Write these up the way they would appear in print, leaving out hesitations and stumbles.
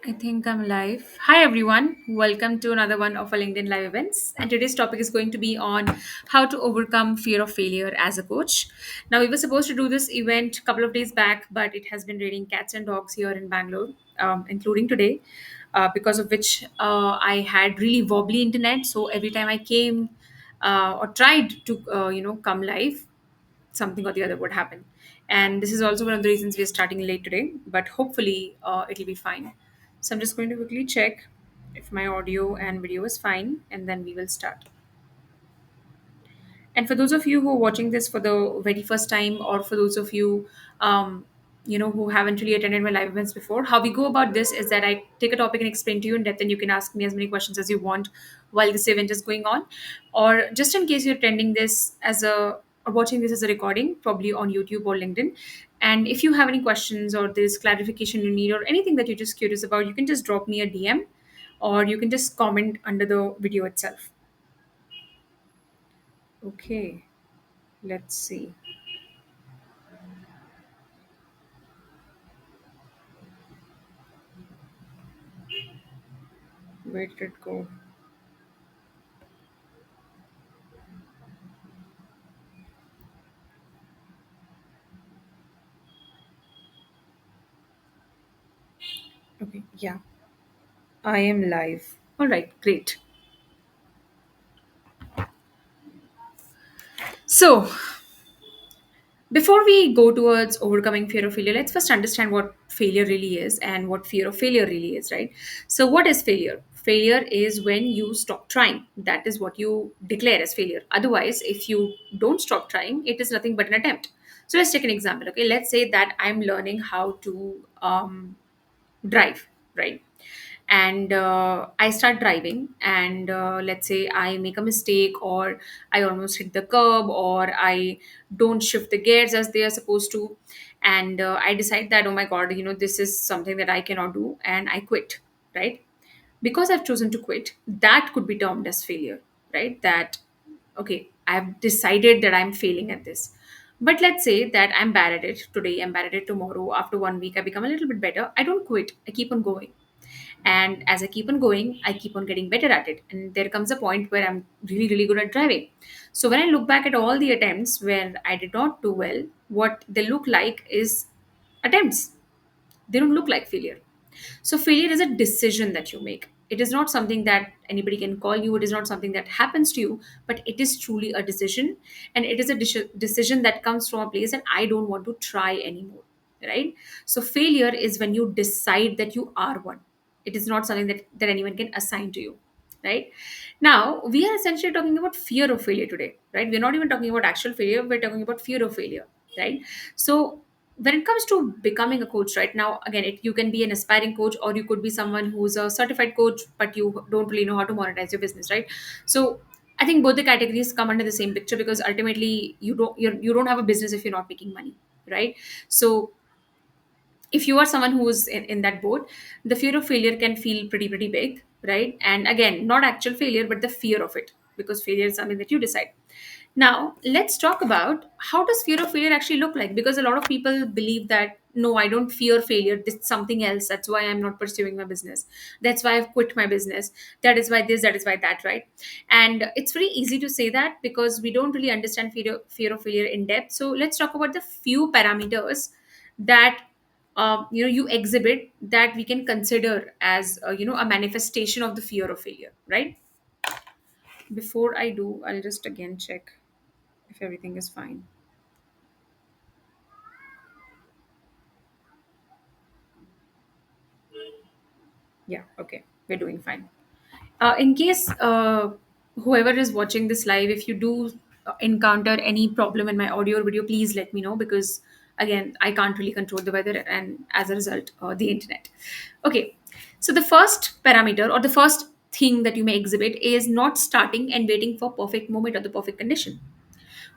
I think I'm live. Hi, everyone. Welcome to another one of our LinkedIn Live events. And today's topic is going to be on how to overcome fear of failure as a coach. Now, we were supposed to do this event a couple of days back, but it has been raining cats and dogs here in Bangalore, including today, because of which I had really wobbly internet. So every time I came or tried to, come live, something or the other would happen. And this is also one of the reasons we're starting late today, but hopefully it'll be fine. So I'm just going to quickly check if my audio and video is fine, and then we will start. And for those of you who are watching this for the very first time, or for those of you, who haven't really attended my live events before, how we go about this is that I take a topic and explain to you in depth, and you can ask me as many questions as you want while this event is going on, or just in case you're attending this as a or watching this as a recording, probably on YouTube or LinkedIn. And if you have any questions or there's clarification you need or anything that you're just curious about, you can just drop me a DM or you can just comment under the video itself. Okay, let's see. Where did it go? Okay, yeah, I am live. All right, great. So, before we go towards overcoming fear of failure, let's first understand what failure really is and what fear of failure really is, right? So, what is failure? Failure is when you stop trying. That is what you declare as failure. Otherwise, if you don't stop trying, it is nothing but an attempt. So, let's take an example. Okay, let's say that I'm learning how to drive, right? And I start driving, and let's say I make a mistake, or I almost hit the curb, or I don't shift the gears as they are supposed to, and I decide that, oh my god, this is something that I cannot do, and I quit, right? Because I've chosen to quit, that could be termed as failure, right? That, okay, I've decided that I'm failing at this. But let's say that I'm bad at it today, I'm bad at it tomorrow, after 1 week I become a little bit better, I don't quit, I keep on going. And as I keep on going, I keep on getting better at it. And there comes a point where I'm really, really good at driving. So when I look back at all the attempts where I did not do well, what they look like is attempts. They don't look like failure. So failure is a decision that you make. It is not something that anybody can call you. It is not something that happens to you, but it is truly a decision. And it is a decision that comes from a place that I don't want to try anymore. Right? So failure is when you decide that you are one. It is not something that anyone can assign to you. Right? Now, we are essentially talking about fear of failure today. Right? We're not even talking about actual failure. We're talking about fear of failure. Right? So when it comes to becoming a coach right now, again, you can be an aspiring coach, or you could be someone who's a certified coach but you don't really know how to monetize your business, right? So I think both the categories come under the same picture, because ultimately you don't have a business if you're not making money, right? So if you are someone who is in that boat, the fear of failure can feel pretty big, right? And again, not actual failure, but the fear of it, because failure is something that you decide. Now, let's talk about how does fear of failure actually look like, because a lot of people believe that, no, I don't fear failure, this is something else, that's why I'm not pursuing my business, that's why I've quit my business, that is why this, that is why that, right? And it's very easy to say that because we don't really understand fear of failure in depth. So let's talk about the few parameters that you exhibit, that we can consider as a manifestation of the fear of failure, right? Before I do, I'll just again check if everything is fine. Yeah, okay, we're doing fine. In case whoever is watching this live, if you do encounter any problem in my audio or video, please let me know, because again, I can't really control the weather and as a result, the internet. Okay, so the first parameter or the first thing that you may exhibit is not starting and waiting for perfect moment or the perfect condition,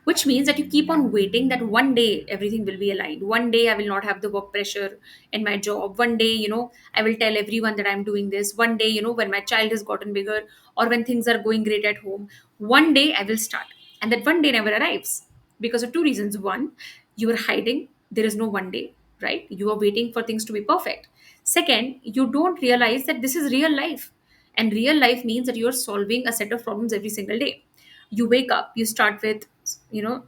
which means that you keep on waiting that one day everything will be aligned, one day I will not have the work pressure in my job, one day I will tell everyone that I'm doing this, one day when my child has gotten bigger, or when things are going great at home, one day I will start. And that one day never arrives because of two reasons. One, you are hiding, there is no one day. right? You are waiting for things to be perfect. Second, you don't realize that this is real life. And real life means that you're solving a set of problems every single day. You wake up, you start with,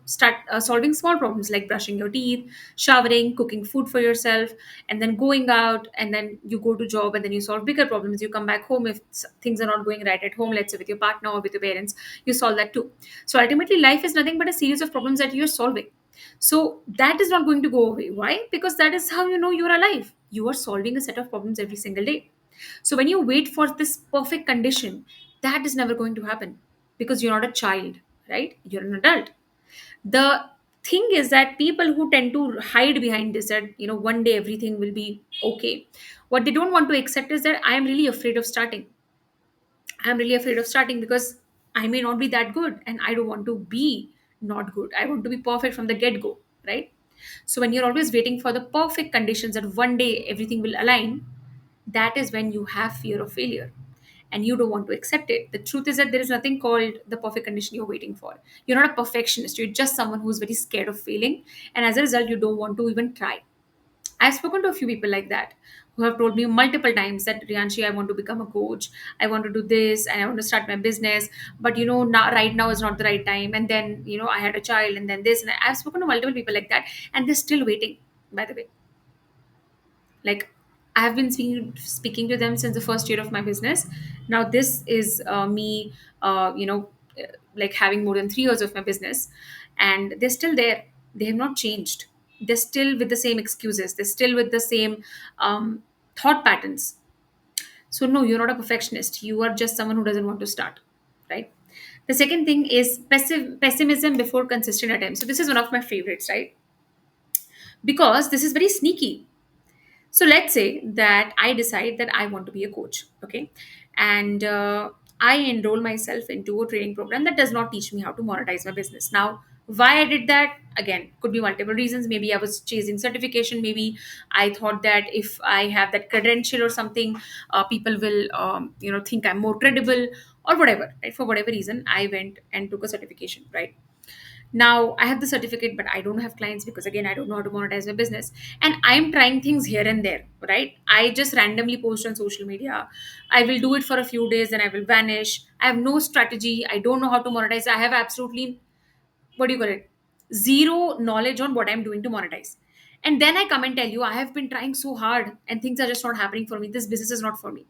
start solving small problems like brushing your teeth, showering, cooking food for yourself, and then going out, and then you go to job, and then you solve bigger problems. You come back home if things are not going right at home, let's say with your partner or with your parents, you solve that too. So ultimately life is nothing but a series of problems that you're solving. So that is not going to go away. Why? Because that is how you know you're alive. You are solving a set of problems every single day. So when you wait for this perfect condition, that is never going to happen, because you're not a child, right? You're an adult. The thing is that people who tend to hide behind this, that one day everything will be okay, what they don't want to accept is that I'm really afraid of starting because I may not be that good, and I don't want to be not good. I want to be perfect from the get go, right? So when you're always waiting for the perfect conditions that one day everything will align, that is when you have fear of failure and you don't want to accept it. The truth is that there is nothing called the perfect condition you're waiting for. You're not a perfectionist, you're just someone who's very scared of failing, and as a result, you don't want to even try. I've spoken to a few people like that who have told me multiple times that Rianshi, I want to become a coach, I want to do this, and I want to start my business, but now, right now is not the right time. And then I had a child, and then this, and I've spoken to multiple people like that, and they're still waiting. By the way, like I have been speaking to them since the first year of my business. Now this is me, like having more than 3 years of my business, and they're still there. They have not changed. They're still with the same excuses. They're still with the same thought patterns. So no, you're not a perfectionist. You are just someone who doesn't want to start, right? The second thing is pessimism before consistent attempts. So this is one of my favorites, right? Because this is very sneaky. So let's say that I decide that I want to be a coach, okay? And I enroll myself into a training program that does not teach me how to monetize my business. Now, why I did that, again, could be multiple reasons. Maybe I was chasing certification. Maybe I thought that if I have that credential or something, people will, think I'm more credible or whatever, right? For whatever reason, I went and took a certification, right? Now I have the certificate, but I don't have clients because again I don't know how to monetize my business. And I'm trying things here and there, right? I just randomly post on social media. I will do it for a few days, then I will vanish. I have no strategy. I don't know how to monetize. I have absolutely, what do you call it, zero knowledge on what I'm doing to monetize. And then I come and tell you I have been trying so hard and things are just not happening for me. This business is not for me.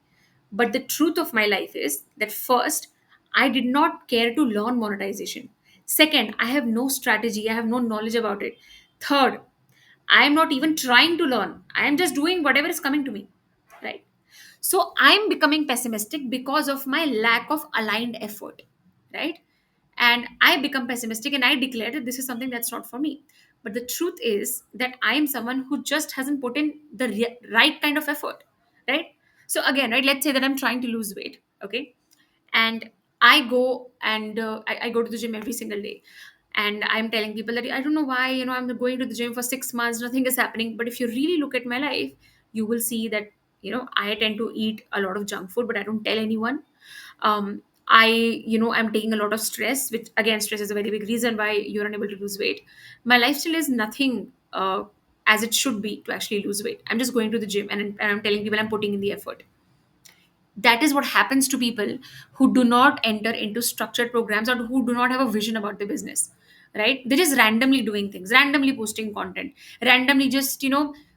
But the truth of my life is that first, I did not care to learn monetization. Second, I have no strategy, I have no knowledge about it. Third, I am not even trying to learn. I am just doing whatever is coming to me. Right. So I'm becoming pessimistic because of my lack of aligned effort. Right. And I become pessimistic and I declare that this is something that's not for me. But the truth is that I am someone who just hasn't put in the right kind of effort. Right. So again, right, let's say that I'm trying to lose weight. Okay. And I go and I go to the gym every single day, and I'm telling people that I don't know why, I'm going to the gym for 6 months, nothing is happening. But if you really look at my life, you will see that I tend to eat a lot of junk food, but I don't tell anyone. I I'm taking a lot of stress, which again, stress is a very big reason why you're unable to lose weight. My lifestyle is nothing as it should be to actually lose weight. I'm just going to the gym, and I'm telling people I'm putting in the effort. That is what happens to people who do not enter into structured programs or who do not have a vision about the business, right? They're just randomly doing things, randomly posting content, randomly just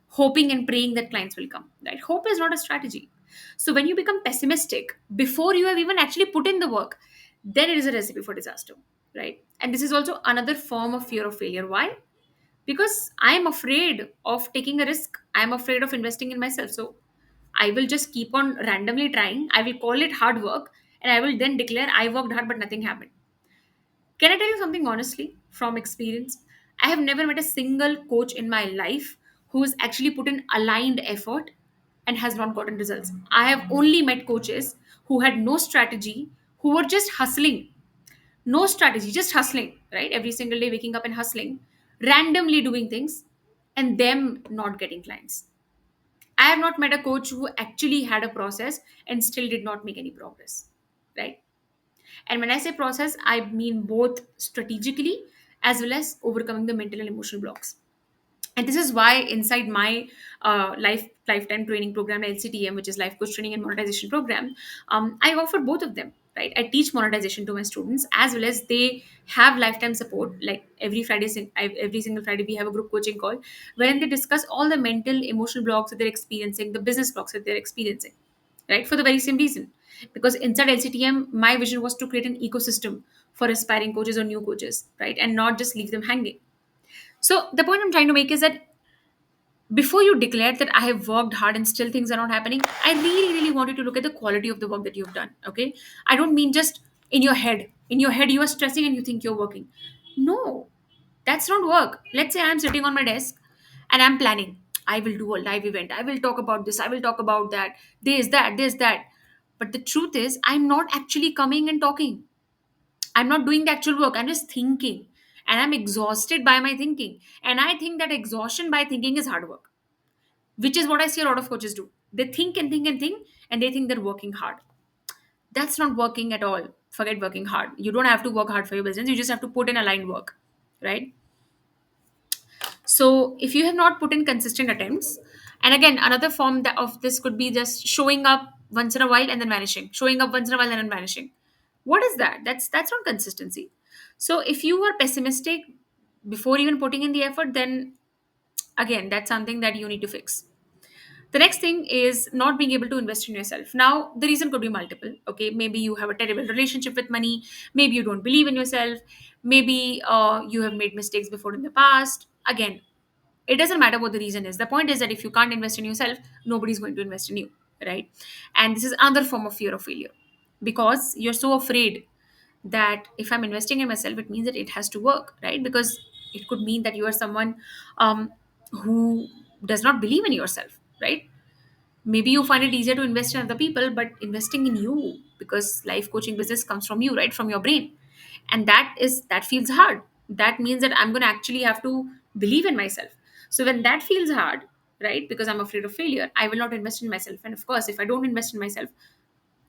hoping and praying that clients will come, right? Hope is not a strategy. So when you become pessimistic before you have even actually put in the work, then it is a recipe for disaster, right? And this is also another form of fear of failure. Why? Because I'm afraid of taking a risk, I'm afraid of investing in myself. So I will just keep on randomly trying. I will call it hard work, and I will then declare I worked hard but nothing happened. Can I tell you something honestly from experience? I have never met a single coach in my life who has actually put in aligned effort and has not gotten results. I have only met coaches who had no strategy, who were just hustling. No strategy, just hustling, right? Every single day waking up and hustling, randomly doing things, and them not getting clients. I have not met a coach who actually had a process and still did not make any progress, right? And when I say process, I mean both strategically as well as overcoming the mental and emotional blocks. And this is why inside my lifetime training program, LCTM, which is life coach training and monetization program, I offer both of them. Right, I teach monetization to my students as well as they have lifetime support. Like every Friday, every single Friday, we have a group coaching call wherein they discuss all the mental, emotional blocks that they're experiencing, the business blocks that they're experiencing. Right, for the very same reason, because inside LCTM, my vision was to create an ecosystem for aspiring coaches or new coaches, right, and not just leave them hanging. So the point I'm trying to make is that before you declare that I have worked hard and still things are not happening, I really, really want you to look at the quality of the work that you've done. Okay. I don't mean just in your head. In your head, you are stressing and you think you're working. No, that's not work. Let's say I'm sitting on my desk and I'm planning. I will do a live event. I will talk about this. I will talk about that. This, that, this, that. But the truth is, I'm not actually coming and talking. I'm not doing the actual work. I'm just thinking. And I'm exhausted by my thinking. And I think that exhaustion by thinking is hard work, which is what I see a lot of coaches do. They think and think and think, and they think they're working hard. That's not working at all. Forget working hard. You don't have to work hard for your business. You just have to put in aligned work, right? So if you have not put in consistent attempts, and again, another form of this could be just showing up once in a while and then vanishing, showing up once in a while and then vanishing. What is that? That's not consistency. So if you are pessimistic before even putting in the effort, then again, that's something that you need to fix. The next thing is not being able to invest in yourself. Now the reason could be multiple. Okay, maybe you have a terrible relationship with money, maybe you don't believe in yourself, maybe you have made mistakes before in the past. Again, it doesn't matter what the reason is. The point is that if you can't invest in yourself, nobody's going to invest in you, right? And this is another form of fear of failure, because you're so afraid that if I'm investing in myself, it means that it has to work, right? Because it could mean that you are someone um, who does not believe in yourself, right? Maybe you find it easier to invest in other people, but investing in you, because life coaching business comes from you, right, from your brain, and that feels hard. That means that I'm going to actually have to believe in myself. So when that feels hard, right, because I'm afraid of failure, I will not invest in myself. And of course, if I don't invest in myself,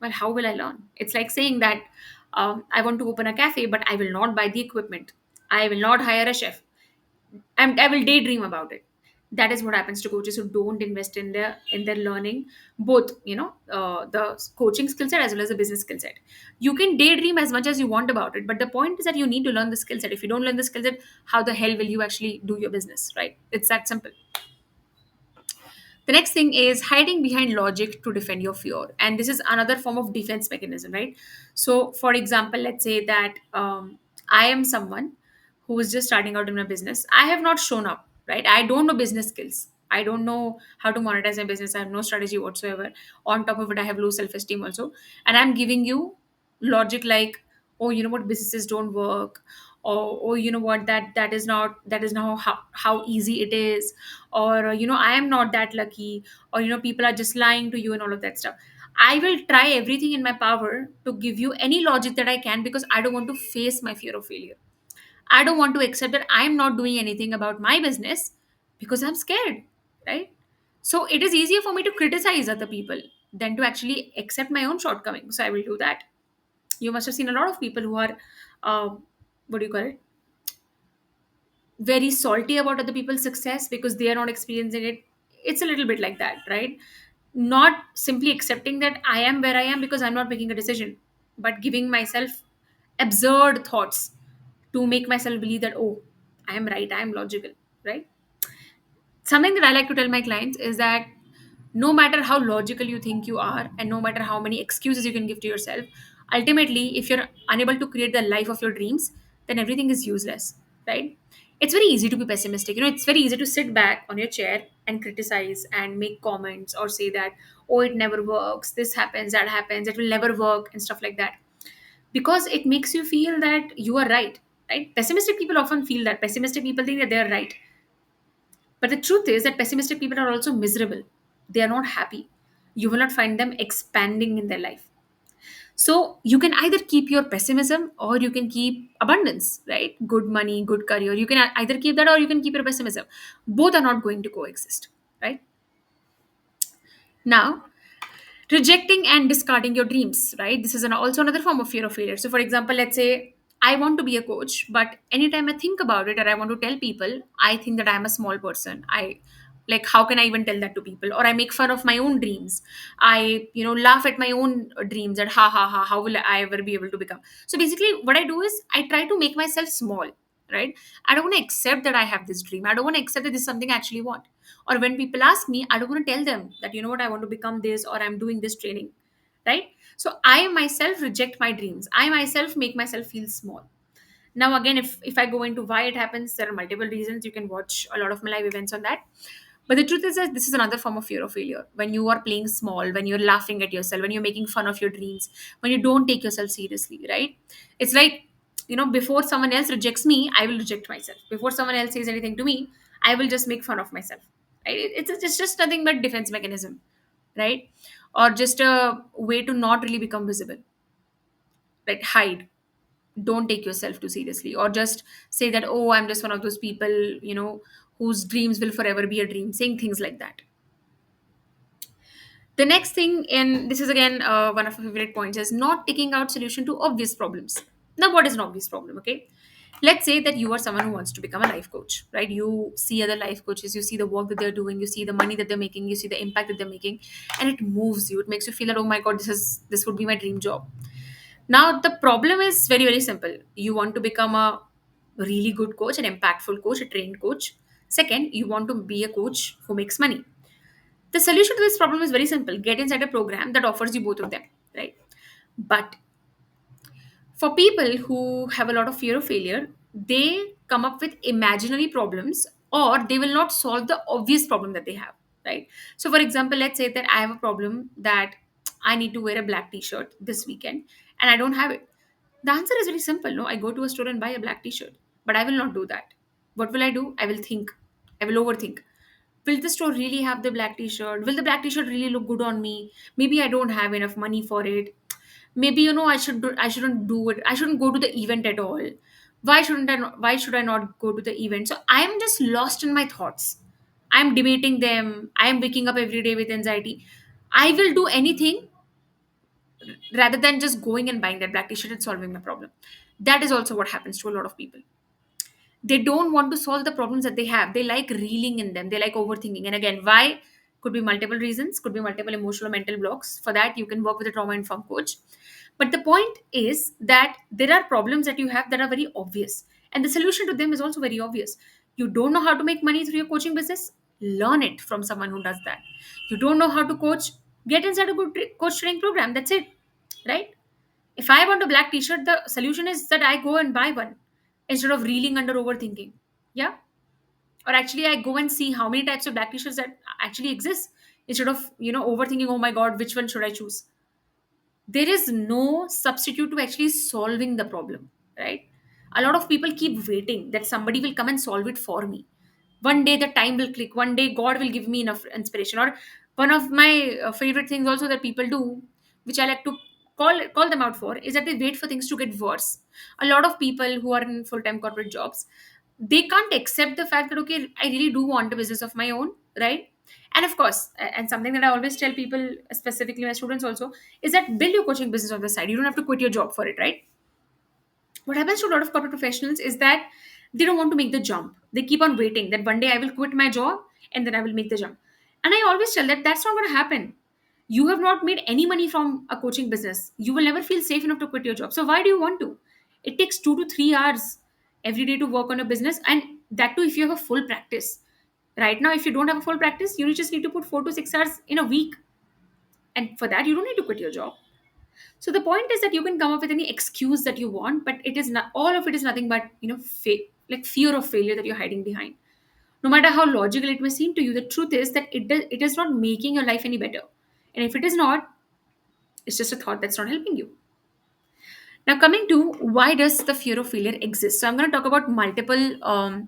well, how will I learn? It's like saying that I want to open a cafe, but I will not buy the equipment, I will not hire a chef, I will daydream about it. That is what happens to coaches who don't invest in their learning, both the coaching skill set as well as the business skill set. You can daydream as much as you want about it, but the point is that you need to learn the skill set. If you don't learn the skill set, how the hell will you actually do your business, right? It's that simple. The next thing is hiding behind logic to defend your fear. And this is another form of defense mechanism, right? So, for example, let's say that I am someone who is just starting out in a business. I have not shown up, right? I don't know business skills. I don't know how to monetize my business. I have no strategy whatsoever. On top of it, I have low self esteem also. And I'm giving you logic like, oh, you know what, businesses don't work. Or, oh, you know what, that is now how easy it is, or I am not that lucky, or people are just lying to you and all of that stuff. I will try everything in my power to give you any logic that I can, because I don't want to face my fear of failure. I don't want to accept that I'm not doing anything about my business because I'm scared, right? So it is easier for me to criticize other people than to actually accept my own shortcomings. So I will do that. You must have seen a lot of people who are uh, what do you call it, very salty about other people's success because they are not experiencing it. It's a little bit like that, right? Not simply accepting that I am where I am because I'm not making a decision, but giving myself absurd thoughts to make myself believe that, oh, I am right, I am logical, right? Something that I like to tell my clients is that no matter how logical you think you are, and no matter how many excuses you can give to yourself, ultimately, if you're unable to create the life of your dreams, then everything is useless, right? It's very easy to be pessimistic. It's very easy to sit back on your chair and criticize and make comments or say that, oh, it never works, this happens, that happens, it will never work, and stuff like that, because it makes you feel that you are right, right? Pessimistic people often feel that. Pessimistic people think that they're right. But the truth is that pessimistic people are also miserable. They are not happy. You will not find them expanding in their life. So you can either keep your pessimism or you can keep abundance, right? Good money, good career. You can either keep that or you can keep your pessimism. Both are not going to coexist, right? Now, rejecting and discarding your dreams, right? This is also another form of fear of failure. So, for example, let's say I want to be a coach, but anytime I think about it or I want to tell people, I think that I'm a small person. I like, how can I even tell that to people? Or I make fun of my own dreams. I, laugh at my own dreams and ha ha ha, how will I ever be able to become? So basically, what I do is I try to make myself small, right? I don't want to accept that I have this dream. I don't want to accept that this is something I actually want. Or when people ask me, I don't want to tell them that, you know what, I want to become this or I'm doing this training, right? So I myself reject my dreams. I myself make myself feel small. Now again, if I go into why it happens, there are multiple reasons. You can watch a lot of my live events on that. But the truth is that this is another form of fear of failure. When you are playing small, when you're laughing at yourself, when you're making fun of your dreams, when you don't take yourself seriously, right? It's like, before someone else rejects me, I will reject myself. Before someone else says anything to me, I will just make fun of myself. Right? It's just nothing but defense mechanism, right? Or just a way to not really become visible, right? Hide, don't take yourself too seriously, or just say that, oh, I'm just one of those people, whose dreams will forever be a dream, saying things like that. The next thing, and this is again one of my favorite points, is not taking out solution to obvious problems. Now, what is an obvious problem? Okay, let's say that you are someone who wants to become a life coach, right? You see other life coaches, you see the work that they're doing, you see the money that they're making, you see the impact that they're making, and it moves you. It makes you feel that, oh my god, this would be my dream job. Now, the problem is very, very simple. You want to become a really good coach, an impactful coach, a trained coach. Second, you want to be a coach who makes money. The solution to this problem is very simple: get inside a program that offers you both of them, right? But for people who have a lot of fear of failure, they come up with imaginary problems, or they will not solve the obvious problem that they have, right? So, for example, let's say that I have a problem that I need to wear a black t shirt this weekend and I don't have it. The answer is very simple. No, I go to a store and buy a black t shirt, but I will not do that. What will I do? I will think, I will overthink. Will the store really have the black t shirt? Will the black t shirt really look good on me? Maybe I don't have enough money for it. Maybe, I shouldn't do it. I shouldn't go to the event at all. Why should I not go to the event? So I am just lost in my thoughts. I'm debating them. I am waking up every day with anxiety. I will do anything rather than just going and buying that black t-shirt and solving my problem. That is also what happens to a lot of people. They don't want to solve the problems that they have. They like reeling in them. They like overthinking. And again, why? Could be multiple reasons, could be multiple emotional or mental blocks. For that, you can work with a trauma informed coach. But the point is that there are problems that you have that are very obvious. And the solution to them is also very obvious. You don't know how to make money through your coaching business? Learn it from someone who does that. You don't know how to coach? Get inside a good coach training program. That's it. Right? If I want a black t-shirt, the solution is that I go and buy one instead of reeling under overthinking. Yeah. Or actually I go and see how many types of black t-shirts that actually exist instead of, overthinking, oh my God, which one should I choose? There is no substitute to actually solving the problem, right? A lot of people keep waiting that somebody will come and solve it for me. One day the time will click, one day God will give me enough inspiration. Or one of my favorite things also that people do, which I like to call them out for, is that they wait for things to get worse. A lot of people who are in full-time corporate jobs, they can't accept the fact that, okay, I really do want a business of my own, right? And of course, and something that I always tell people, specifically my students also, is that build your coaching business on the side. You don't have to quit your job for it, right? What happens to a lot of corporate professionals is that they don't want to make the jump. They keep on waiting that one day I will quit my job and then I will make the jump. And I always tell that that's not going to happen. You have not made any money from a coaching business. You will never feel safe enough to quit your job. So why do you want to? It takes 2 to 3 hours every day to work on a business, and that too if you have a full practice. Right now, if you don't have a full practice, you just need to put 4to 6 hours in a week, and for that you don't need to quit your job. So the point is that you can come up with any excuse that you want, but it is not, all of it is nothing but, like fear of failure that you're hiding behind. No matter how logical it may seem to you, the truth is that it is not making your life any better. And if it is not, it's just a thought that's not helping you. Now, coming to why does the fear of failure exist? So I'm going to talk about multiple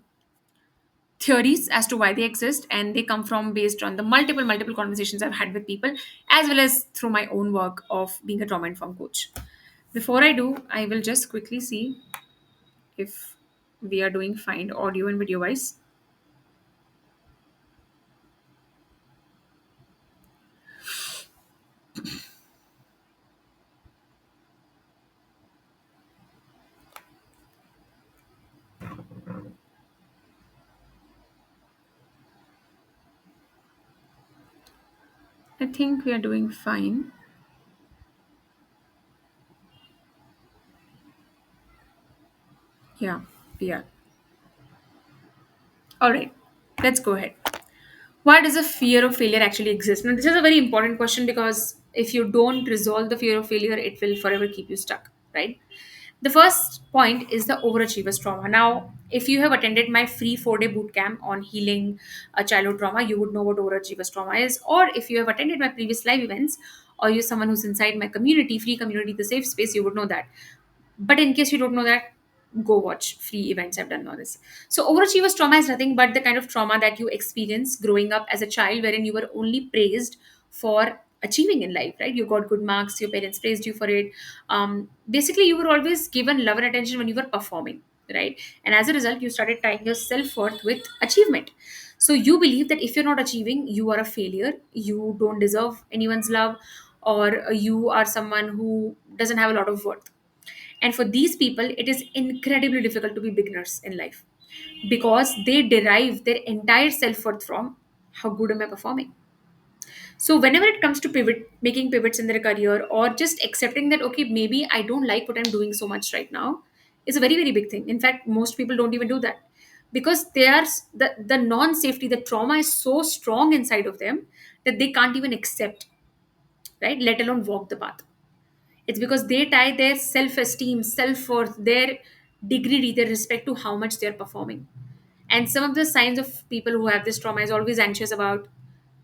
theories as to why they exist, and they come from based on the multiple conversations I've had with people, as well as through my own work of being a trauma informed coach. Before I do, I will just quickly see if we are doing fine audio and video wise. I think we are doing fine. Yeah, yeah. All right, let's go ahead. Why does a fear of failure actually exist? Now, this is a very important question because if you don't resolve the fear of failure, it will forever keep you stuck, right? The first point is the overachiever's trauma. Now, if you have attended my free 4-day boot camp on healing a childhood trauma, you would know what overachiever's trauma is. Or if you have attended my previous live events, or you're someone who's inside my community, free community, the safe space, you would know that. But in case you don't know that, go watch free events I've done on this. So overachievers trauma is nothing but the kind of trauma that you experience growing up as a child, wherein you were only praised for achieving in life, right? You got good marks, your parents praised you for it. Basically, you were always given love and attention when you were performing, right? And as a result, you started tying your self-worth with achievement. So you believe that if you're not achieving, you are a failure, you don't deserve anyone's love, or you are someone who doesn't have a lot of worth. And for these people, it is incredibly difficult to be beginners in life because they derive their entire self worth from how good am I performing. So, whenever it comes to making pivots in their career, or just accepting that, okay, maybe I don't like what I'm doing so much right now, is a very, very big thing. In fact, most people don't even do that because the non safety, the trauma is so strong inside of them that they can't even accept, right? Let alone walk the path. It's because they tie their self esteem, self worth, their dignity, their respect to how much they're performing. And some of the signs of people who have this trauma is always anxious about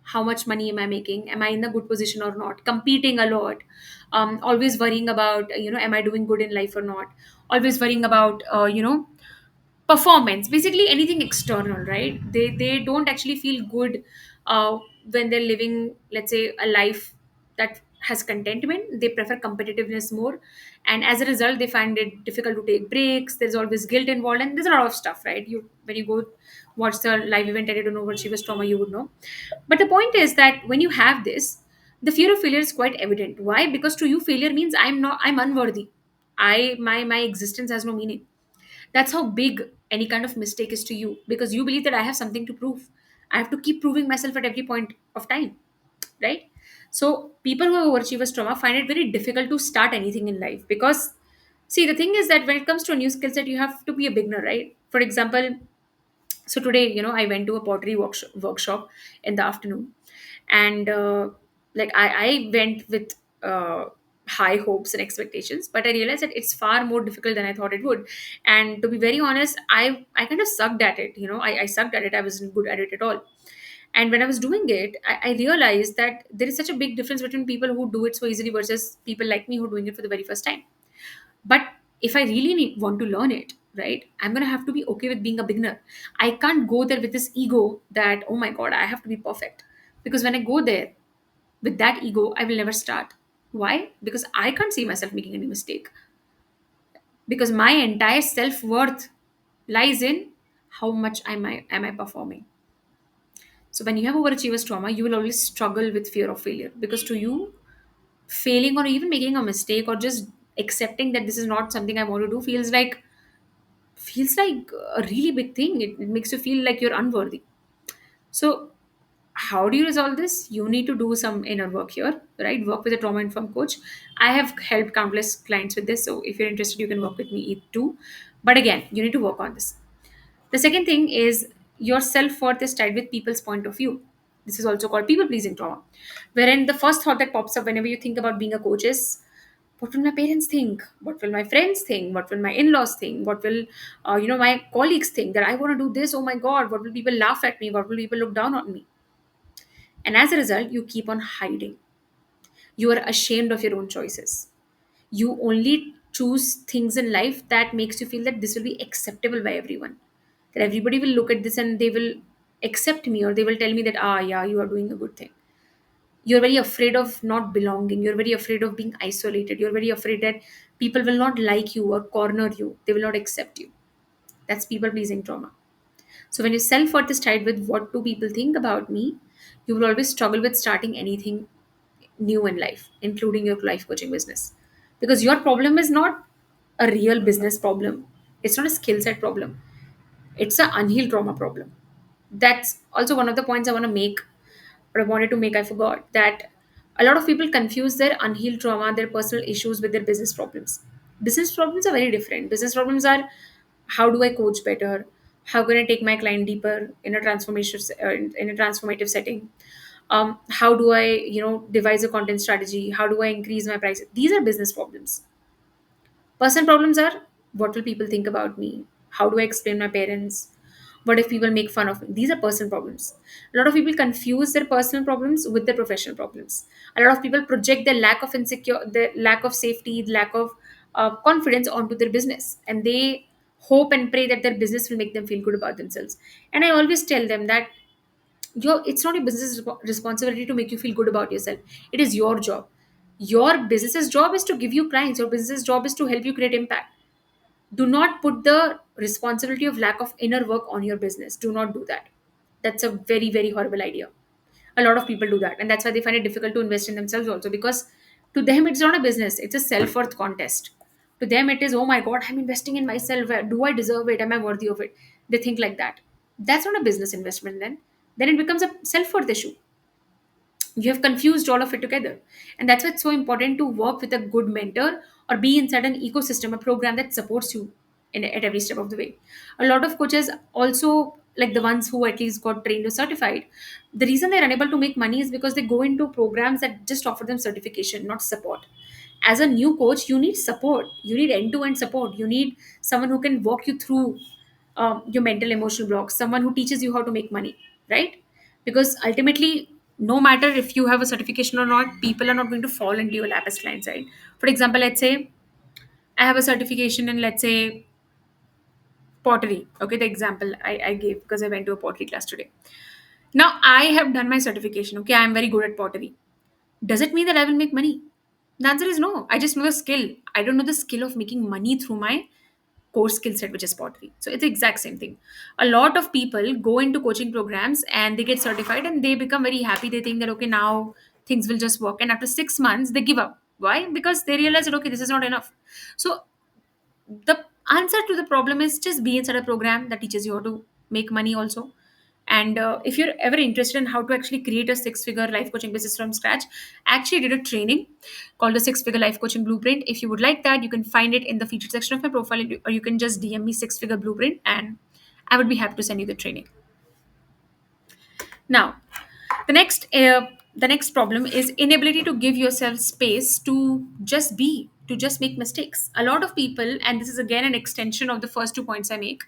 how much money am I making? Am I in a good position or not? Competing a lot. Always worrying about, am I doing good in life or not? Always worrying about, performance, basically anything external, right? They don't actually feel good when they're living, let's say, a life that has contentment. They prefer competitiveness more, and as a result they find it difficult to take breaks. There's always guilt involved, and there's a lot of stuff, right? You When you go watch the live event I did on overachiever's trauma, you would know. But the point is that when you have this, the fear of failure is quite evident. Why? Because to you failure means I'm unworthy. My existence has no meaning. That's how big any kind of mistake is to you, because you believe that I have something to prove. I have to keep proving myself at every point of time, right? So people who have overachievers trauma find it very difficult to start anything in life because, see, the thing is that when it comes to a new skill set, you have to be a beginner, right? For example, so today, I went to a pottery workshop in the afternoon, and I went with high hopes and expectations, but I realized that it's far more difficult than I thought it would. And to be very honest, I kind of sucked at it. I sucked at it. I wasn't good at it at all. And when I was doing it, I realized that there is such a big difference between people who do it so easily versus people like me who are doing it for the very first time. But if I really want to learn it, right, I'm going to have to be okay with being a beginner. I can't go there with this ego that, oh my God, I have to be perfect. Because when I go there with that ego, I will never start. Why? Because I can't see myself making any mistake. Because my entire self worth lies in how much am I performing. So when you have overachievers trauma, you will always struggle with fear of failure because to you, failing or even making a mistake or just accepting that this is not something I want to do feels like a really big thing. It makes you feel like you're unworthy. So how do you resolve this? You need to do some inner work here, right? Work with a trauma informed coach. I have helped countless clients with this, so if you're interested, you can work with me too. But again, you need to work on this. The second thing is your self worth is tied with people's point of view. This is also called people pleasing trauma, wherein the first thought that pops up whenever you think about being a coach is, what will my parents think? What will my friends think? What will my in-laws think? What will my colleagues think that I want to do this? Oh my God, what will people laugh at me? What will people look down on me? And as a result, you keep on hiding. You are ashamed of your own choices. You only choose things in life that makes you feel that this will be acceptable by everyone. That everybody will look at this and they will accept me, or they will tell me that, yeah, you are doing a good thing. You're very afraid of not belonging. You're very afraid of being isolated. You're very afraid that people will not like you or corner you. They will not accept you. That's people pleasing trauma. So when your self-worth is tied with what do people think about me, you will always struggle with starting anything new in life, including your life coaching business. Because your problem is not a real business problem. It's not a skill set problem. It's an unhealed trauma problem. That's also one of the points I want to make. what I wanted to make, I forgot that a lot of people confuse their unhealed trauma, their personal issues with their business problems. Business problems are very different. Business problems are, how do I coach better? How can I take my client deeper in a in a transformative setting? How do I, devise a content strategy? How do I increase my price? These are business problems. Personal problems are, what will people think about me? How do I explain my parents? What if people make fun of me? These are personal problems. A lot of people confuse their personal problems with their professional problems. A lot of people project their lack of safety, lack of confidence onto their business, and they hope and pray that their business will make them feel good about themselves. And I always tell them that it's not your business responsibility to make you feel good about yourself. It is your job. Your business's job is to give you clients. Your business's job is to help you create impact. Do not put the responsibility of lack of inner work on your business. Do not do that. That's a very, very horrible idea. A lot of people do that, and that's why they find it difficult to invest in themselves also, because to them it's not a business, it's a self-worth contest. To them it is, oh my god, I'm investing in myself. Do I deserve it? Am I worthy of it? They think like that. That's not a business investment. Then it becomes a self-worth issue. You have confused all of it together, and that's why it's so important to work with a good mentor or be inside an ecosystem, a program that supports you at every step of the way. A lot of coaches also, like the ones who at least got trained or certified, the reason they're unable to make money is because they go into programs that just offer them certification, not support. As a new coach, you need support. You need end-to-end support. You need someone who can walk you through your mental emotional blocks, someone who teaches you how to make money, right? Because ultimately, no matter if you have a certification or not, people are not going to fall into your lap as clients, right? For example, let's say I have a certification in, let's say, pottery. Okay, the example I gave because I went to a pottery class today. Now I have done my certification. Okay, I am very good at pottery. Does it mean that I will make money? The answer is no. I just know the skill. I don't know the skill of making money through my core skill set, which is pottery. So it's the exact same thing. A lot of people go into coaching programs and they get certified and they become very happy. They think that, okay, now things will just work. And after 6 months, they give up. Why? Because they realize that, okay, this is not enough. So the answer to the problem is just be inside a program that teaches you how to make money also. And if you're ever interested in how to actually create a six-figure life coaching business from scratch, I actually did a training called the Six-Figure Life Coaching Blueprint. If you would like that, you can find it in the featured section of my profile, or you can just DM me Six-Figure Blueprint, and I would be happy to send you the training. Now, the next problem is inability to give yourself space to just be, to just make mistakes. A lot of people, and this is again an extension of the first 2 points I make,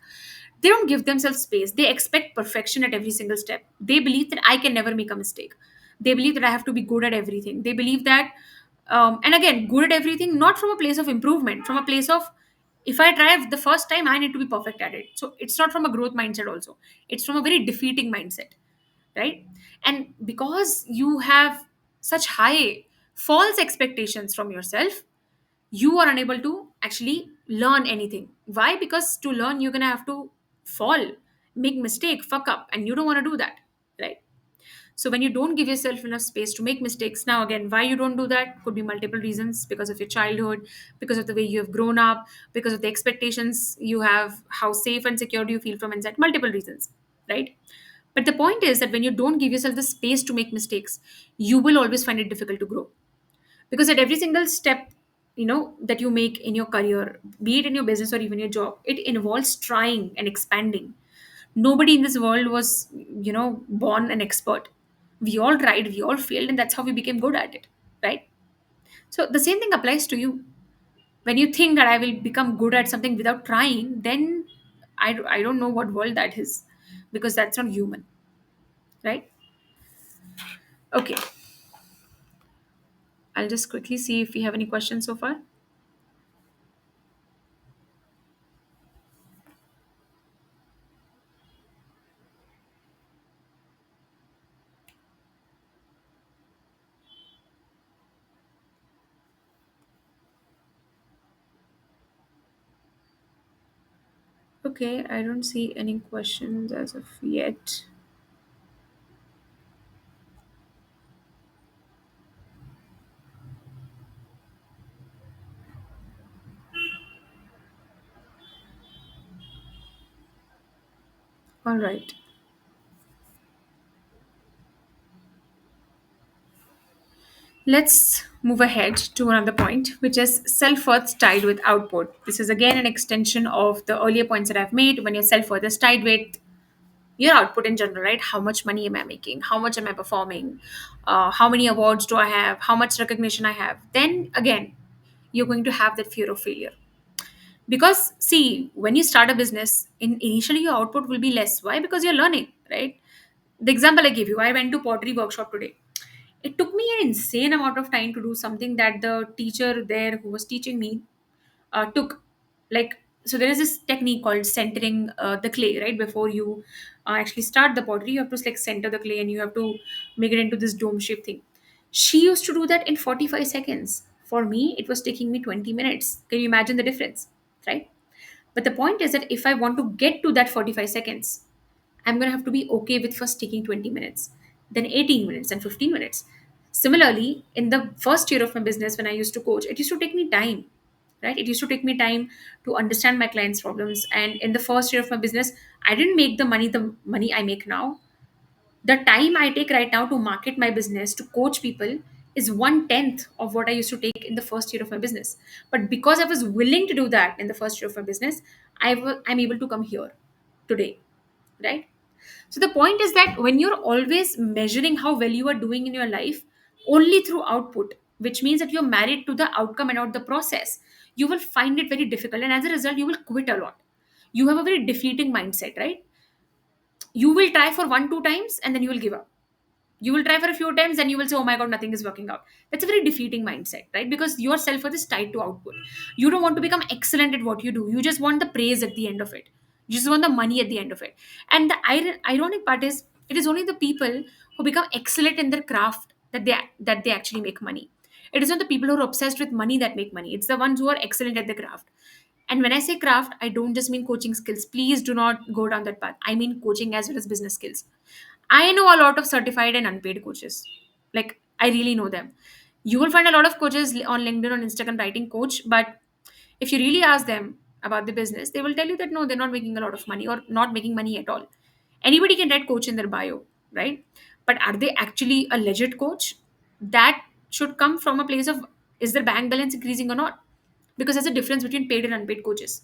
they don't give themselves space. They expect perfection at every single step. They believe that I can never make a mistake. They believe that I have to be good at everything. They believe that, and again, good at everything, not from a place of improvement, from a place of, if I try the first time, I need to be perfect at it. So it's not from a growth mindset also. It's from a very defeating mindset, right? And because you have such high false expectations from yourself, you are unable to actually learn anything. Why? Because to learn, you're gonna have to fall, make mistake, fuck up, and you don't want to do that, right? So when you don't give yourself enough space to make mistakes, now again, why you don't do that could be multiple reasons: because of your childhood, because of the way you have grown up, because of the expectations you have, how safe and secure do you feel from inside, multiple reasons, right? But the point is that when you don't give yourself the space to make mistakes, you will always find it difficult to grow. Because at every single step, that you make in your career, be it in your business or even your job, it involves trying and expanding. Nobody in this world was, born an expert. We all tried, we all failed, and that's how we became good at it, right? So the same thing applies to you. When you think that I will become good at something without trying, then I don't know what world that is, because that's not human, right? Okay, I'll just quickly see if we have any questions so far. Okay, I don't see any questions as of yet. All right. Let's move ahead to another point, which is self worth tied with output. This is again an extension of the earlier points that I've made. When your self worth is tied with your output in general, right? How much money am I making? How much am I performing? How many awards do I have? How much recognition I have? Then again, you're going to have that fear of failure. Because see, when you start a business, initially your output will be less. Why? Because you're learning, right? The example I gave you, I went to pottery workshop today. It took me an insane amount of time to do something that the teacher there who was teaching me took. Like, so there is this technique called centering the clay, right? Before you actually start the pottery, you have to like center the clay and you have to make it into this dome shape thing. She used to do that in 45 seconds. For me, it was taking me 20 minutes. Can you imagine the difference, right? But the point is that if I want to get to that 45 seconds, I'm going to have to be okay with first taking 20 minutes, then 18 minutes, and 15 minutes. Similarly, in the first year of my business, when I used to coach, it used to take me time, right? It used to take me time to understand my clients' problems. And in the first year of my business, I didn't make the money I make now. The time I take right now to market my business, to coach people, is 1/10 of what I used to take in the first year of my business. But because I was willing to do that in the first year of my business, I'm able to come here today, right? So the point is that when you're always measuring how well you are doing in your life only through output, which means that you're married to the outcome and not the process, you will find it very difficult. And as a result, you will quit a lot. You have a very defeating mindset, right? You will try for one, two times, and then you will give up. You will try for a few times and you will say, oh my god, nothing is working out. That's a very defeating mindset, right? Because your self-worth is tied to output. You don't want to become excellent at what you do. You just want the praise at the end of it. You just want the money at the end of it. And the ironic part is, it is only the people who become excellent in their craft that they actually make money. It is not the people who are obsessed with money that make money. It's the ones who are excellent at the craft. And when I say craft, I don't just mean coaching skills. Please do not go down that path. I mean coaching as well as business skills. I know a lot of certified and unpaid coaches. Like, I really know them. You will find a lot of coaches on LinkedIn, on Instagram writing coach, but if you really ask them about the business, they will tell you that no, they're not making a lot of money or not making money at all. Anybody can write coach in their bio, right? But are they actually a legit coach? That should come from a place of, is their bank balance increasing or not? Because there's a difference between paid and unpaid coaches.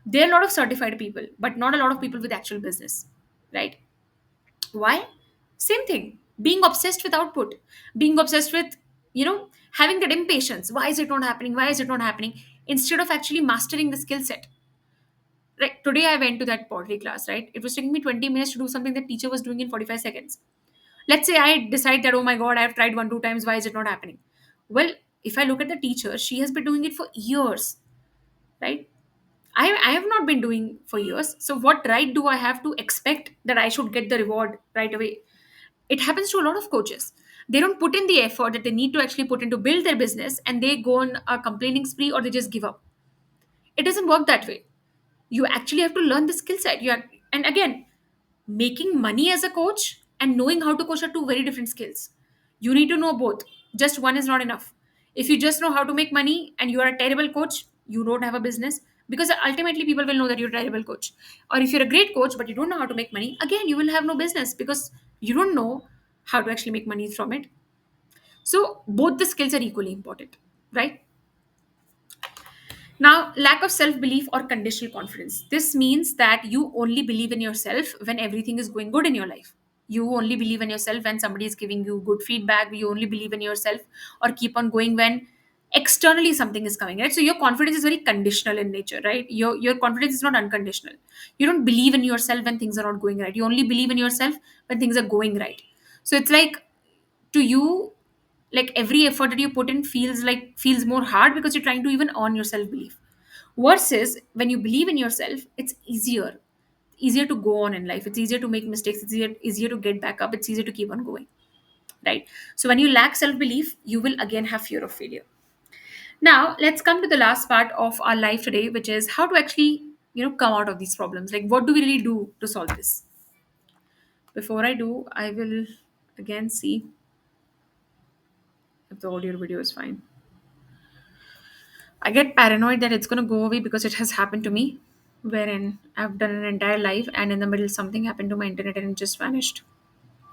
There are a lot of certified people, but not a lot of people with actual business, right? Why? Same thing. Being obsessed with output, being obsessed with, having that impatience. Why is it not happening? Why is it not happening? Instead of actually mastering the skill set. Right. Today I went to that pottery class, right? It was taking me 20 minutes to do something that teacher was doing in 45 seconds. Let's say I decide that, oh my God, I've tried one, two times. Why is it not happening? Well, if I look at the teacher, she has been doing it for years, right? I have not been doing for years. So what right do I have to expect that I should get the reward right away? It happens to a lot of coaches. They don't put in the effort that they need to actually put in to build their business, and they go on a complaining spree or they just give up. It doesn't work that way. You actually have to learn the skill set. And again, making money as a coach and knowing how to coach are two very different skills. You need to know both. Just one is not enough. If you just know how to make money and you are a terrible coach, you don't have a business, because ultimately people will know that you're a terrible coach. Or if you're a great coach but you don't know how to make money, again, you will have no business because you don't know how to actually make money from it. So both the skills are equally important, right? Now, lack of self belief or conditional confidence. This means that you only believe in yourself when everything is going good in your life. You only believe in yourself when somebody is giving you good feedback. You only believe in yourself or keep on going when externally something is coming, right? So your confidence is very conditional in nature, right? Your confidence is not unconditional. You don't believe in yourself when things are not going right. You only believe in yourself when things are going right. So it's like, to you, like every effort that you put in feels more hard because you're trying to even earn your self belief. Versus when you believe in yourself, it's easier to go on in life. It's easier to make mistakes. It's easier to get back up. It's easier to keep on going, right? So when you lack self belief, you will again have fear of failure. Now let's come to the last part of our life today, which is how to actually come out of these problems. Like, what do we really do to solve this? Before I do, I will again see if the audio video is fine. I get paranoid that it's going to go away because it has happened to me, wherein I've done an entire life and in the middle something happened to my internet and it just vanished.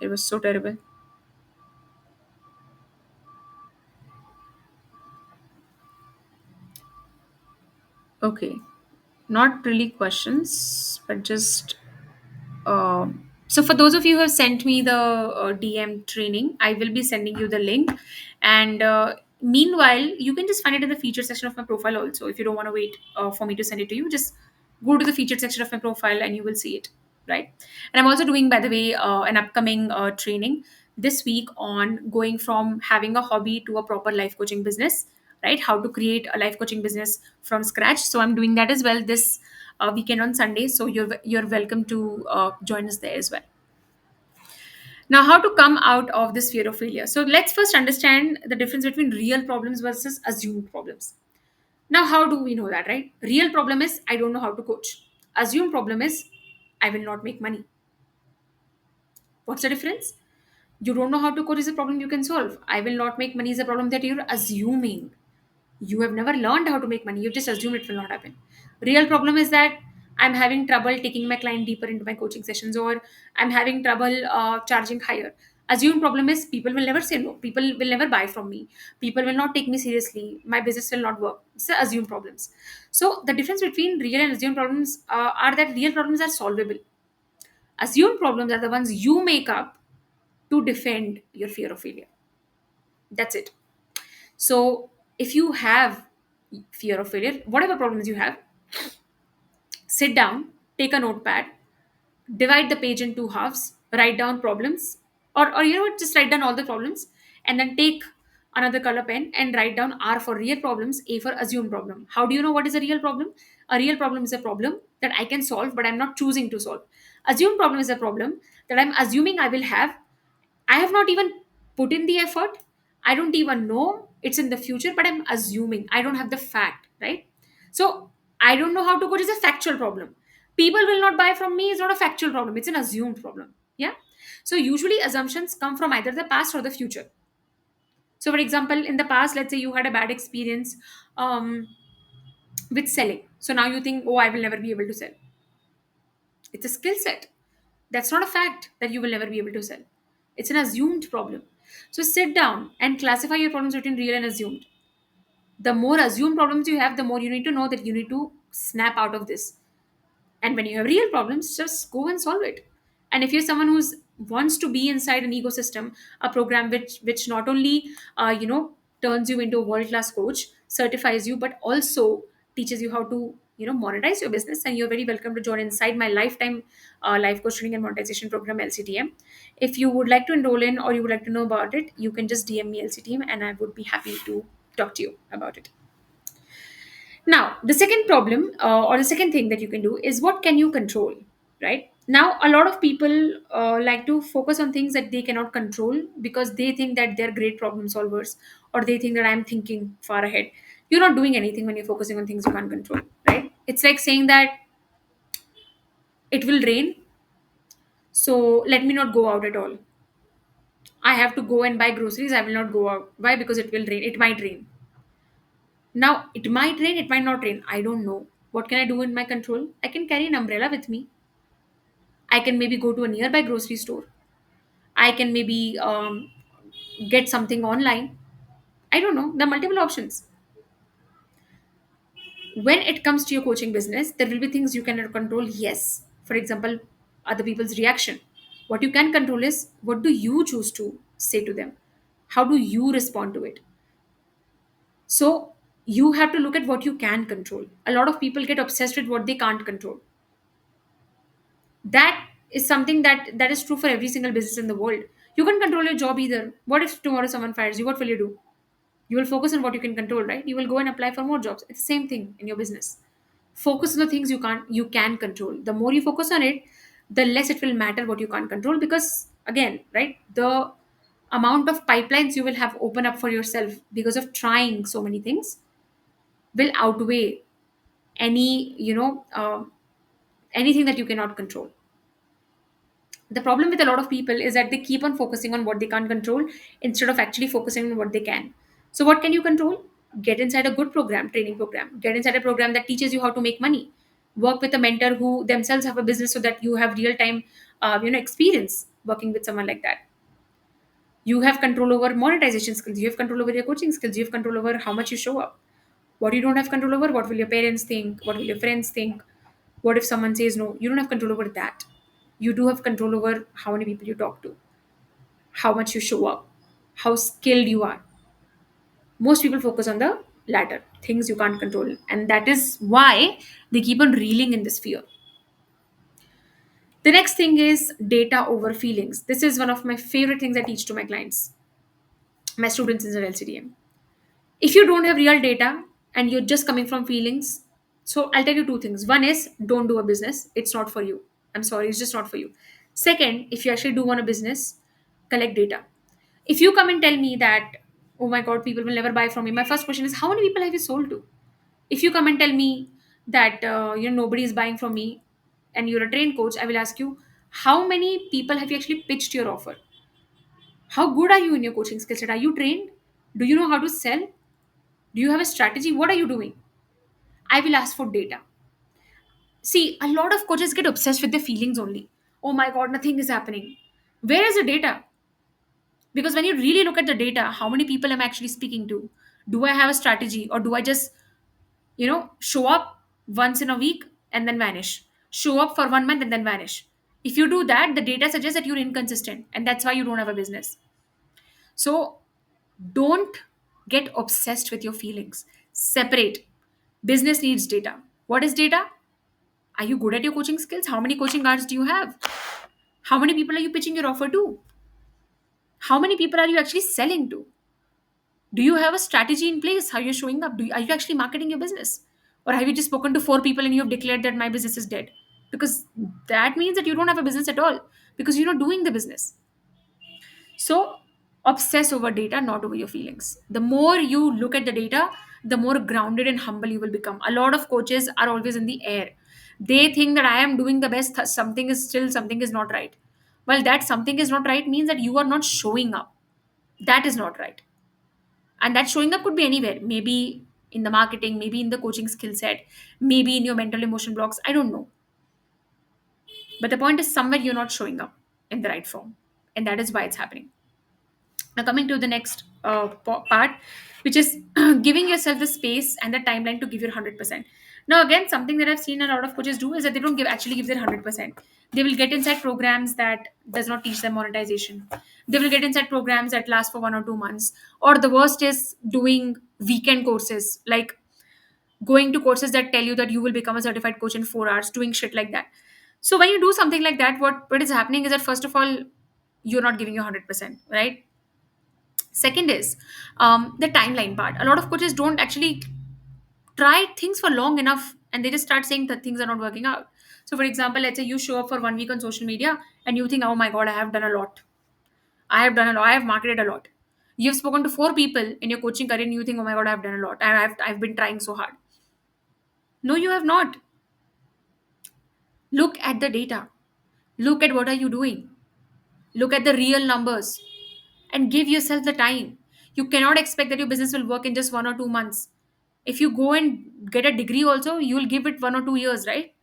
It was so terrible. Okay, not really questions, but just so for those of you who have sent me the DM training, I will be sending you the link. And meanwhile, you can just find it in the feature section of my profile also. If you don't want to wait for me to send it to you, just go to the featured section of my profile and you will see it, right? And I'm also doing, by the way, an upcoming training this week on going from having a hobby to a proper life coaching business, right? How to create a life coaching business from scratch. So I'm doing that as well this weekend on Sunday. So you're welcome to join us there as well. Now, how to come out of this fear of failure? So let's first understand the difference between real problems versus assumed problems. Now, how do we know that, right? Real problem is I don't know how to coach. Assumed problem is I will not make money. What's the difference? You don't know how to code is a problem you can solve. I will not make money is a problem that you're assuming. You have never learned how to make money. You just assume it will not happen. Real problem is that I'm having trouble taking my client deeper into my coaching sessions, or I'm having trouble charging higher. Assumed problem is people will never say no. People will never buy from me. People will not take me seriously. My business will not work. It's the assumed problems. So the difference between real and assumed problems are that real problems are solvable. Assumed problems are the ones you make up to defend your fear of failure. That's it. So if you have fear of failure, whatever problems you have, sit down, take a notepad, divide the page in two halves, write down problems, or you know what, just write down all the problems, and then take another color pen and write down R for real problems, A for assumed problem. How do you know what is a real problem? A real problem is a problem that I can solve, but I'm not choosing to solve. Assumed problem is a problem that I'm assuming I will have. I have not even put in the effort. I don't even know it's in the future, but I'm assuming. I don't have the fact, right? So I don't know how to code is a factual problem. People will not buy from me is not a factual problem. It's an assumed problem. Yeah. So usually assumptions come from either the past or the future. So for example, in the past, let's say you had a bad experience um, with selling. So now you think, oh, I will never be able to sell. It's a skill set. That's not a fact that you will never be able to sell. It's an assumed problem. So sit down and classify your problems between real and assumed. The more assumed problems you have, the more you need to know that you need to snap out of this. And when you have real problems, just go and solve it. And if you're someone who's wants to be inside an ecosystem, a program which not only turns you into a world class coach, certifies you, but also teaches you how to monetize your business, and you're very welcome to join inside my lifetime life coach training and monetization program, LCTM. If you would like to enroll in or you would like to know about it, you can just DM me LCTM, and I would be happy to talk to you about it. Now, the second problem or the second thing that you can do is what can you control, right? Now, a lot of people like to focus on things that they cannot control because they think that they're great problem solvers, or they think that I'm thinking far ahead. You're not doing anything when you're focusing on things you can't control, right? It's like saying that it will rain, so let me not go out at all. I have to go and buy groceries. I will not go out. Why? Because it will rain. It might rain. Now, it might rain, it might not rain. I don't know. What can I do in my control? I can carry an umbrella with me. I can maybe go to a nearby grocery store. I can maybe get something online. I don't know. There are multiple options. When it comes to your coaching business, there will be things you cannot control. Yes. For example, other people's reaction. What you can control is what do you choose to say to them? How do you respond to it? So you have to look at what you can control. A lot of people get obsessed with what they can't control. That is something that is true for every single business in the world. You can't control your job either. What if tomorrow someone fires you? What will you do? You will focus on what you can control, right? You will go and apply for more jobs. It's the same thing in your business. Focus on the things you can control. The more you focus on it, the less it will matter what you can't control, because again, right, the amount of pipelines you will have open up for yourself because of trying so many things will outweigh any anything that you cannot control. The problem with a lot of people is that they keep on focusing on what they can't control instead of actually focusing on what they can. So what can you control? Get inside a good program, training program. Get inside a program that teaches you how to make money. Work with a mentor who themselves have a business so that you have real time experience working with someone like that. You have control over monetization skills. You have control over your coaching skills. You have control over how much you show up. What you don't have control over, what will your parents think? What will your friends think? What if someone says no? You don't have control over that. You do have control over how many people you talk to, how much you show up, how skilled you are. Most people focus on the latter, things you can't control. And that is why they keep on reeling in this fear. The next thing is data over feelings. This is one of my favorite things I teach to my clients, my students in the LCDM. If you don't have real data and you're just coming from feelings, so I'll tell you two things. One is don't do a business, it's not for you. I'm sorry, it's just not for you. Second, if you actually do want a business, collect data. If you come and tell me that, oh my god, people will never buy from me, my first question is, how many people have you sold to? If you come and tell me that nobody is buying from me and you're a trained coach, I will ask you, how many people have you actually pitched your offer? How good are you in your coaching skill set? Are you trained? Do you know how to sell? Do you have a strategy? What are you doing? I will ask for data. See, a lot of coaches get obsessed with their feelings only. Oh my god, nothing is happening. Where is the data? Because when you really look at the data, how many people am I actually speaking to? Do I have a strategy, or do I just show up once in a week and then vanish, show up for 1 month and then vanish? If you do that, the data suggests that you're inconsistent, and that's why you don't have a business. So don't get obsessed with your feelings. Separate. Business needs data. What is data? Are you good at your coaching skills? How many coaching hours do you have? How many people are you pitching your offer to? How many people are you actually selling to? Do you have a strategy in place? How you're showing up? Are you actually marketing your business? Or have you just spoken to four people and you have declared that my business is dead? Because that means that you don't have a business at all, because you're not doing the business. So obsess over data, not over your feelings. The more you look at the data, the more grounded and humble you will become. A lot of coaches are always in the air. They think that I am doing the best, something is not right. Well, that something is not right means that you are not showing up. That is not right. And that showing up could be anywhere. Maybe in the marketing, maybe in the coaching skill set, maybe in your mental emotion blocks. I don't know. But the point is somewhere you're not showing up in the right form. And that is why it's happening. Now, coming to the next part, which is giving yourself the space and the timeline to give your 100%. Now, again, something that I've seen a lot of coaches do is that they don't give their 100%. They will get inside programs that does not teach them monetization. They will get inside programs that last for 1 or 2 months. Or the worst is doing weekend courses, like going to courses that tell you that you will become a certified coach in 4 hours, doing shit like that. So when you do something like that, what is happening is that first of all, you're not giving your 100%, right? Second is the timeline part. A lot of coaches don't actually try things for long enough, and they just start saying that things are not working out. So, for example, let's say you show up for 1 week on social media and you think, oh my God, I have done a lot. I have done a lot. I have marketed a lot. You've spoken to four people in your coaching career and you think, oh my God, I've done a lot. I've been trying so hard. No, you have not. Look at the data. Look at what are you doing. Look at the real numbers and give yourself the time. You cannot expect that your business will work in just 1 or 2 months. If you go and get a degree also, you will give it 1 or 2 years, right?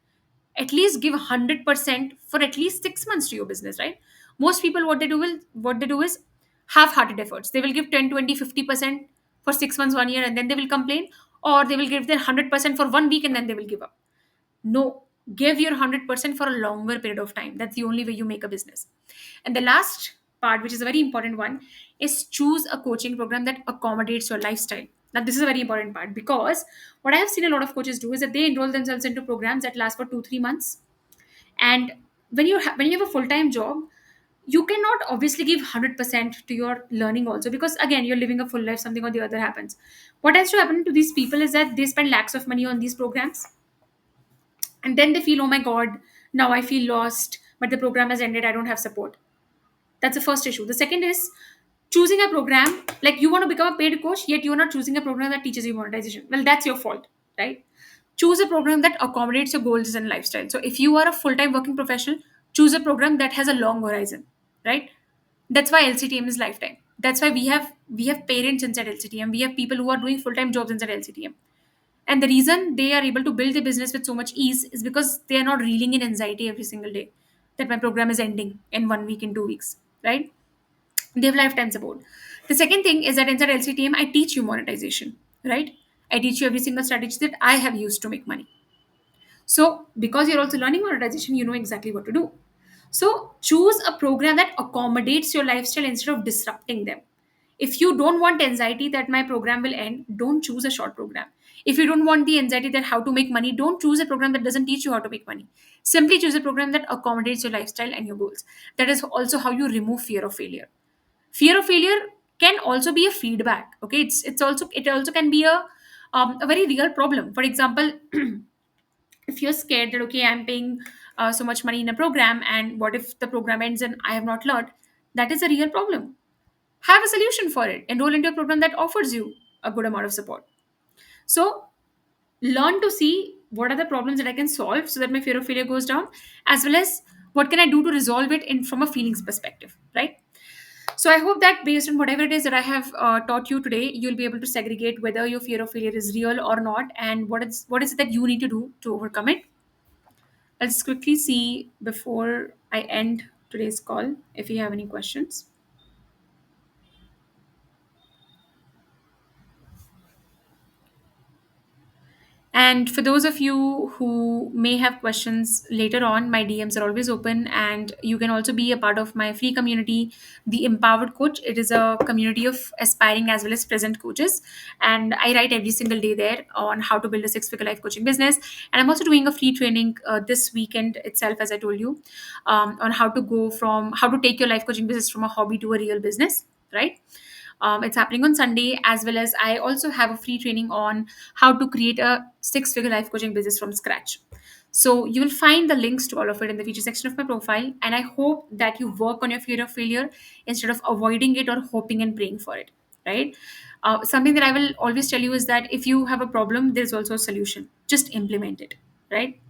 At least give 100% for at least 6 months to your business, right? Most people, what they do is half-hearted efforts. They will give 10, 20, 50% for 6 months, 1 year, and then they will complain, or they will give their 100% for 1 week and then they will give up. No, give your 100% for a longer period of time. That's the only way you make a business. And the last part, which is a very important one, is choose a coaching program that accommodates your lifestyle. Now, this is a very important part, because what I have seen a lot of coaches do is that they enroll themselves into programs that last for 2 3 months. And when you have a full time job, you cannot obviously give 100% to your learning also, because again, you're living a full life, something or the other happens. What has to happen to these people is that they spend lakhs of money on these programs, and then they feel, oh my god, now I feel lost, but the program has ended, I don't have support. That's the first issue. The second is choosing a program, like you want to become a paid coach, yet you're not choosing a program that teaches you monetization. Well, that's your fault, right? Choose a program that accommodates your goals and lifestyle. So if you are a full-time working professional, choose a program that has a long horizon, right? That's why LCTM is lifetime. That's why we have parents inside LCTM. We have people who are doing full-time jobs inside LCTM. And the reason they are able to build their business with so much ease is because they are not reeling in anxiety every single day that my program is ending in 1 week, in 2 weeks, right? They have lifetime support. The second thing is that inside LCTM, I teach you monetization, right? I teach you every single strategy that I have used to make money. So, because you're also learning monetization, you know exactly what to do. So, choose a program that accommodates your lifestyle instead of disrupting them. If you don't want anxiety that my program will end, don't choose a short program. If you don't want the anxiety that how to make money, don't choose a program that doesn't teach you how to make money. Simply choose a program that accommodates your lifestyle and your goals. That is also how you remove fear of failure. Fear of failure can also be a feedback. Okay, it also can be a very real problem. For example, if you're scared that okay, I'm paying so much money in a program, and what if the program ends and I have not learned, that is a real problem. Have a solution for it. Enroll into a program that offers you a good amount of support. So learn to see what are the problems that I can solve so that my fear of failure goes down, as well as what can I do to resolve it in from a feelings perspective, right? So I hope that based on whatever it is that I have taught you today, you'll be able to segregate whether your fear of failure is real or not, and what is it that you need to do to overcome it. I'll just quickly see before I end today's call if you have any questions. And for those of you who may have questions later on, my DMs are always open, and you can also be a part of my free community, The Empowered Coach. It is a community of aspiring as well as present coaches. And I write every single day there on how to build a six-figure life coaching business. And I'm also doing a free training this weekend itself, as I told you, on how to take your life coaching business from a hobby to a real business, right? It's happening on Sunday, as well as I also have a free training on how to create a six-figure life coaching business from scratch. So you will find the links to all of it in the feature section of my profile. And I hope that you work on your fear of failure instead of avoiding it or hoping and praying for it, right? Something that I will always tell you is that if you have a problem, there's also a solution. Just implement it, right?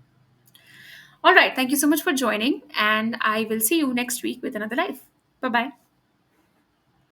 All right. Thank you so much for joining. And I will see you next week with another live. Bye bye.